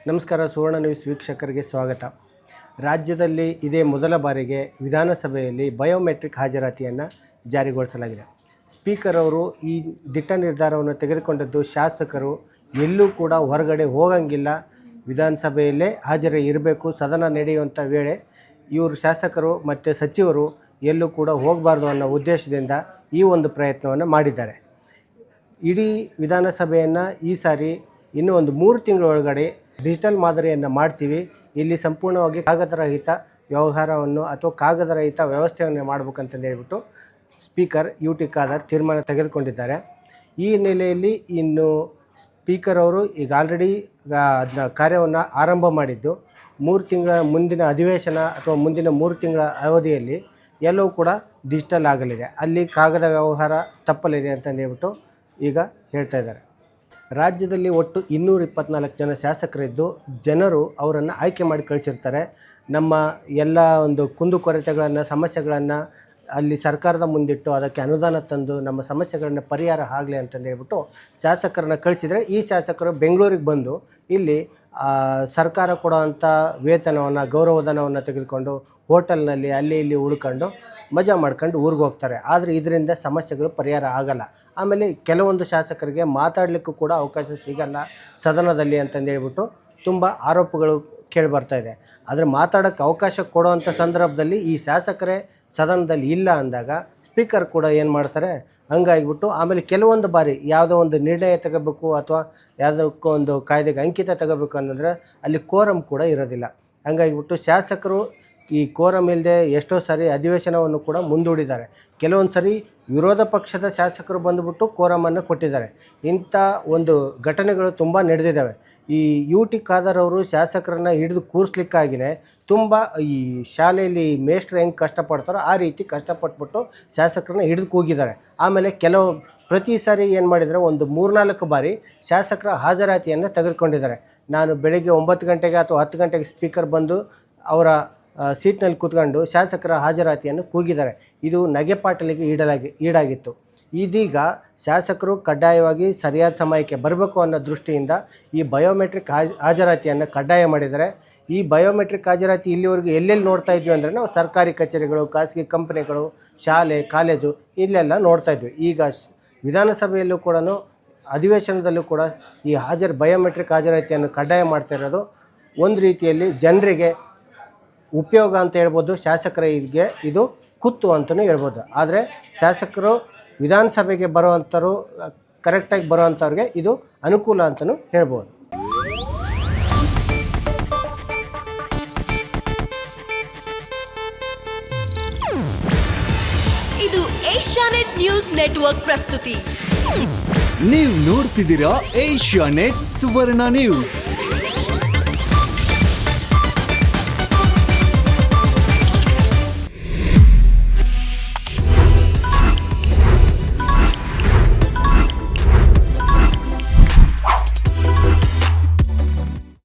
ನಮಸ್ಕಾರ. ಸುವರ್ಣ ನ್ಯೂಸ್ ವೀಕ್ಷಕರಿಗೆ ಸ್ವಾಗತ. ರಾಜ್ಯದಲ್ಲಿ ಇದೇ ಮೊದಲ ಬಾರಿಗೆ ವಿಧಾನಸಭೆಯಲ್ಲಿ ಬಯೋಮೆಟ್ರಿಕ್ ಹಾಜರಾತಿಯನ್ನು ಜಾರಿಗೊಳಿಸಲಾಗಿದೆ. ಸ್ಪೀಕರ್ ಅವರು ಈ ದಿಟ್ಟ ನಿರ್ಧಾರವನ್ನು ತೆಗೆದುಕೊಂಡದ್ದು ಶಾಸಕರು ಎಲ್ಲೂ ಕೂಡ ಹೊರಗಡೆ ಹೋಗಂಗಿಲ್ಲ, ವಿಧಾನಸಭೆಯಲ್ಲೇ ಹಾಜರಿ ಇರಬೇಕು, ಸದನ ನಡೆಯುವಂಥ ವೇಳೆ ಇವರು ಶಾಸಕರು ಮತ್ತು ಸಚಿವರು ಎಲ್ಲೂ ಕೂಡ ಹೋಗಬಾರ್ದು ಅನ್ನೋ ಉದ್ದೇಶದಿಂದ ಈ ಒಂದು ಪ್ರಯತ್ನವನ್ನು ಮಾಡಿದ್ದಾರೆ. ಇಡೀ ವಿಧಾನಸಭೆಯನ್ನು ಈ ಸಾರಿ ಇನ್ನೂ ಒಂದು 3 ತಿಂಗಳೊಳಗಡೆ ಡಿಜಿಟಲ್ ಮಾದರಿಯನ್ನು ಮಾಡ್ತೀವಿ, ಇಲ್ಲಿ ಸಂಪೂರ್ಣವಾಗಿ ಕಾಗದರಹಿತ ವ್ಯವಹಾರವನ್ನು ಅಥವಾ ಕಾಗದರಹಿತ ವ್ಯವಸ್ಥೆಯನ್ನು ಮಾಡಬೇಕಂತಂದು ಹೇಳ್ಬಿಟ್ಟು ಸ್ಪೀಕರ್ UT ಖಾದರ್ ತೀರ್ಮಾನ ತೆಗೆದುಕೊಂಡಿದ್ದಾರೆ. ಈ ನೆಲೆಯಲ್ಲಿ ಇನ್ನು ಸ್ಪೀಕರ್ ಅವರು ಈಗ ಆಲ್ರೆಡಿ ಅದನ್ನ ಕಾರ್ಯವನ್ನು ಆರಂಭ ಮಾಡಿದ್ದು 3 ತಿಂಗಳ ಮುಂದಿನ ಅಧಿವೇಶನ ಅಥವಾ ಮುಂದಿನ 3 ತಿಂಗಳ ಅವಧಿಯಲ್ಲಿ ಎಲ್ಲವೂ ಕೂಡ ಡಿಜಿಟಲ್ ಆಗಲಿದೆ, ಅಲ್ಲಿ ಕಾಗದ ವ್ಯವಹಾರ ತಪ್ಪಲಿದೆ ಅಂತಂದು ಹೇಳ್ಬಿಟ್ಟು ಈಗ ಹೇಳ್ತಾ ಇದ್ದಾರೆ. ರಾಜ್ಯದಲ್ಲಿ ಒಟ್ಟು 224 ಜನ ಶಾಸಕರಿದ್ದು ಜನರು ಅವರನ್ನು ಆಯ್ಕೆ ಮಾಡಿ ಕಳಿಸಿರ್ತಾರೆ. ನಮ್ಮ ಎಲ್ಲ ಒಂದು ಕುಂದುಕೊರತೆಗಳನ್ನು ಸಮಸ್ಯೆಗಳನ್ನು ಅಲ್ಲಿ ಸರ್ಕಾರದ ಮುಂದಿಟ್ಟು ಅದಕ್ಕೆ ಅನುದಾನ ತಂದು ನಮ್ಮ ಸಮಸ್ಯೆಗಳನ್ನು ಪರಿಹಾರ ಆಗಲಿ ಅಂತಂದು ಹೇಳ್ಬಿಟ್ಟು ಶಾಸಕರನ್ನ ಕಳಿಸಿದರೆ ಈ ಶಾಸಕರು ಬೆಂಗಳೂರಿಗೆ ಬಂದು ಇಲ್ಲಿ ಸರ್ಕಾರ ಕೊಡೋವಂಥ ವೇತನವನ್ನು ಗೌರವಧನವನ್ನು ತೆಗೆದುಕೊಂಡು ಹೋಟೆಲ್ನಲ್ಲಿ ಅಲ್ಲಿ ಇಲ್ಲಿ ಉಳ್ಕೊಂಡು ಮಜಾ ಮಾಡ್ಕೊಂಡು ಊರಿಗೆ ಹೋಗ್ತಾರೆ. ಆದರೆ ಇದರಿಂದ ಸಮಸ್ಯೆಗಳು ಪರಿಹಾರ ಆಗಲ್ಲ. ಆಮೇಲೆ ಕೆಲವೊಂದು ಶಾಸಕರಿಗೆ ಮಾತಾಡಲಿಕ್ಕೂ ಕೂಡ ಅವಕಾಶ ಸಿಗಲ್ಲ ಸದನದಲ್ಲಿ ಅಂತಂದು ಹೇಳ್ಬಿಟ್ಟು ತುಂಬ ಆರೋಪಗಳು ಕೇಳಿ ಬರ್ತಾಯಿದೆ. ಆದರೆ ಮಾತಾಡೋಕ್ಕೆ ಅವಕಾಶ ಕೊಡೋವಂಥ ಸಂದರ್ಭದಲ್ಲಿ ಈ ಶಾಸಕರೇ ಸದನದಲ್ಲಿ ಇಲ್ಲ ಅಂದಾಗ ಸ್ಪೀಕರ್ ಕೂಡ ಏನು ಮಾಡ್ತಾರೆ, ಹಂಗಾಗಿಬಿಟ್ಟು ಆಮೇಲೆ ಕೆಲವೊಂದು ಬಾರಿ ಯಾವುದೋ ಒಂದು ನಿರ್ಣಯ ತಗೋಬೇಕು ಅಥವಾ ಯಾವುದಕ್ಕೂ ಒಂದು ಕಾಯ್ದೆಗೆ ಅಂಕಿತ ತಗೋಬೇಕು ಅನ್ನೋದ್ರೆ ಅಲ್ಲಿ ಕೋರಮ್ ಕೂಡ ಇರೋದಿಲ್ಲ. ಹಂಗಾಗಿಬಿಟ್ಟು ಶಾಸಕರು ಈ ಕೋರಮ್ ಇಲ್ಲದೆ ಎಷ್ಟೋ ಸಾರಿ ಅಧಿವೇಶನವನ್ನು ಕೂಡ ಮುಂದೂಡಿದ್ದಾರೆ. ಕೆಲವೊಂದು ಸರಿ ವಿರೋಧ ಪಕ್ಷದ ಶಾಸಕರು ಬಂದುಬಿಟ್ಟು ಕೋರಮನ್ನು ಕೊಟ್ಟಿದ್ದಾರೆ. ಇಂಥ ಒಂದು ಘಟನೆಗಳು ತುಂಬ ನಡೆದಿದ್ದಾವೆ. ಈ UT ಖಾದರ್ ಅವರು ಶಾಸಕರನ್ನು ಹಿಡಿದು ಕೂರಿಸ್ಲಿಕ್ಕಾಗಿಯೇ ತುಂಬ ಈ ಶಾಲೆಯಲ್ಲಿ ಮೇಷ್ಟ್ರು ಹೆಂಗೆ ಕಷ್ಟಪಡ್ತಾರೋ ಆ ರೀತಿ ಕಷ್ಟಪಟ್ಬಿಟ್ಟು ಶಾಸಕರನ್ನ ಹಿಡಿದು ಕೂಗಿದ್ದಾರೆ. ಆಮೇಲೆ ಪ್ರತಿ ಸಾರಿ ಏನು ಮಾಡಿದರೆ ಒಂದು 3-4 ಬಾರಿ ಶಾಸಕರ ಹಾಜರಾತಿಯನ್ನು ತೆಗೆದುಕೊಂಡಿದ್ದಾರೆ. ನಾನು ಬೆಳಗ್ಗೆ 9 ಗಂಟೆಗೆ ಅಥವಾ 10 ಗಂಟೆಗೆ ಸ್ಪೀಕರ್ ಬಂದು ಅವರ ಸೀಟ್ನಲ್ಲಿ ಕೂತ್ಕೊಂಡು ಶಾಸಕರ ಹಾಜರಾತಿಯನ್ನು ಕೂಗಿದ್ದಾರೆ. ಇದು ನಗೆಪಾಟಲಿಗೆ ಈಡಾಗಿತ್ತು. ಇದೀಗ ಶಾಸಕರು ಕಡ್ಡಾಯವಾಗಿ ಸರಿಯಾದ ಸಮಯಕ್ಕೆ ಬರಬೇಕು ಅನ್ನೋ ದೃಷ್ಟಿಯಿಂದ ಈ ಬಯೋಮೆಟ್ರಿಕ್ ಹಾಜರಾತಿಯನ್ನು ಕಡ್ಡಾಯ ಮಾಡಿದ್ದಾರೆ. ಈ ಬಯೋಮೆಟ್ರಿಕ್ ಹಾಜರಾತಿ ಇಲ್ಲಿವರೆಗೂ ಎಲ್ಲೆಲ್ಲಿ ನೋಡ್ತಾ ಇದ್ವಿ ಅಂದರೆ ನಾವು ಸರ್ಕಾರಿ ಕಚೇರಿಗಳು, ಖಾಸಗಿ ಕಂಪ್ನಿಗಳು, ಶಾಲೆ, ಕಾಲೇಜು ಇಲ್ಲೆಲ್ಲ ನೋಡ್ತಾ ಇದ್ವಿ. ಈಗ ವಿಧಾನಸಭೆಯಲ್ಲೂ ಕೂಡ ಅಧಿವೇಶನದಲ್ಲೂ ಕೂಡ ಈ ಬಯೋಮೆಟ್ರಿಕ್ ಹಾಜರಾತಿಯನ್ನು ಕಡ್ಡಾಯ ಮಾಡ್ತಾ ಇರೋದು ಒಂದು ರೀತಿಯಲ್ಲಿ ಜನರಿಗೆ ಉಪಯೋಗ ಅಂತ ಹೇಳ್ಬೋದು, ಶಾಸಕರಿಗೆ ಇದು ಕುತ್ತು ಅಂತಲೂ ಹೇಳ್ಬೋದು. ಆದರೆ ಶಾಸಕರು ವಿಧಾನಸಭೆಗೆ ಬರುವಂಥವ್ರು ಕರೆಕ್ಟಾಗಿ ಬರುವಂಥವ್ರಿಗೆ ಇದು ಅನುಕೂಲ ಅಂತಲೂ ಹೇಳ್ಬೋದು. ಇದು ಏಷ್ಯಾನೆಟ್ ನ್ಯೂಸ್ ನೆಟ್ವರ್ಕ್ ಪ್ರಸ್ತುತಿ. ನೀವು ನೋಡ್ತಿದ್ದೀರಾ ಏಷ್ಯಾನೆಟ್ ಸುವರ್ಣ ನ್ಯೂಸ್.